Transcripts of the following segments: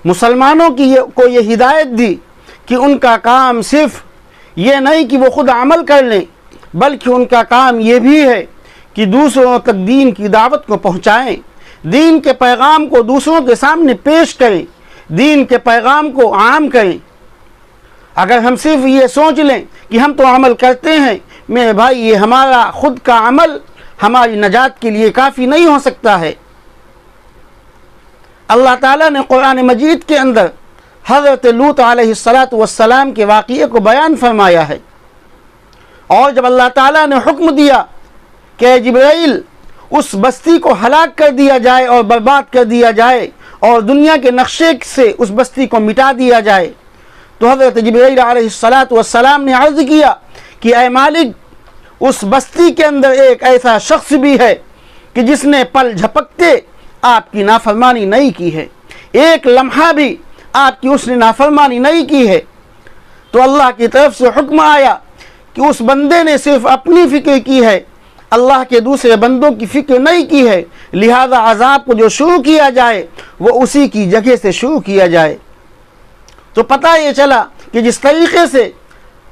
مسلمانوں کو یہ ہدایت دی کہ ان کا کام صرف یہ نہیں کہ وہ خود عمل کر لیں، بلکہ ان کا کام یہ بھی ہے کہ دوسروں تک دین کی دعوت کو پہنچائیں، دین کے پیغام کو دوسروں کے سامنے پیش کریں، دین کے پیغام کو عام کریں۔ اگر ہم صرف یہ سوچ لیں کہ ہم تو عمل کرتے ہیں، میرے بھائی یہ ہمارا خود کا عمل ہماری نجات کے لیے کافی نہیں ہو سکتا ہے۔ اللہ تعالیٰ نے قرآن مجید کے اندر حضرت لوط علیہ السلام کے واقعے کو بیان فرمایا ہے، اور جب اللہ تعالیٰ نے حکم دیا کہ جبرائیل اس بستی کو ہلاک کر دیا جائے اور برباد کر دیا جائے اور دنیا کے نقشے سے اس بستی کو مٹا دیا جائے، تو حضرت جبرائیل علیہ السلام نے عرض کیا کہ اے مالک، اس بستی کے اندر ایک ایسا شخص بھی ہے کہ جس نے پل جھپکتے آپ کی نافرمانی نہیں کی ہے، ایک لمحہ بھی آپ کی اس نے نافرمانی نہیں کی ہے۔ تو اللہ کی طرف سے حکم آیا کہ اس بندے نے صرف اپنی فکر کی ہے، اللہ کے دوسرے بندوں کی فکر نہیں کی ہے، لہذا عذاب کو جو شروع کیا جائے وہ اسی کی جگہ سے شروع کیا جائے۔ تو پتہ یہ چلا کہ جس طریقے سے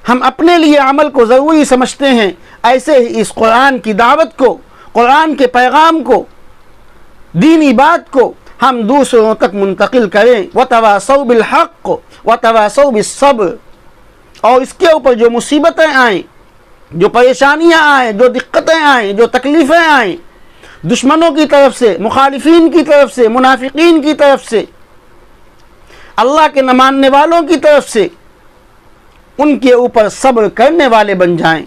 ہم اپنے لیے عمل کو ضروری سمجھتے ہیں، ایسے ہی اس قرآن کی دعوت کو، قرآن کے پیغام کو، دینی بات کو ہم دوسروں تک منتقل کریں۔ وَتَوَاصَوْا بِالْحَقِّ وَتَوَاصَوْا بِالصَّبْرِ۔ اور اس کے اوپر جو مصیبتیں آئیں، جو پریشانیاں آئیں، جو دقتیں آئیں، جو تکلیفیں آئیں، دشمنوں کی طرف سے، مخالفین کی طرف سے، منافقین کی طرف سے، اللہ کے نہ ماننے والوں کی طرف سے، ان کے اوپر صبر کرنے والے بن جائیں۔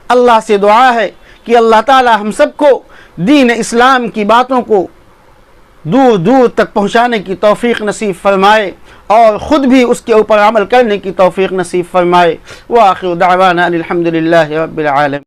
اللہ سے دعا ہے کہ اللہ تعالی ہم سب کو دین اسلام کی باتوں کو دور دور تک پہنچانے کی توفیق نصیب فرمائے اور خود بھی اس کے اوپر عمل کرنے کی توفیق نصیب فرمائے۔ وآخر دعوانا ان الحمد للہ رب العالمین۔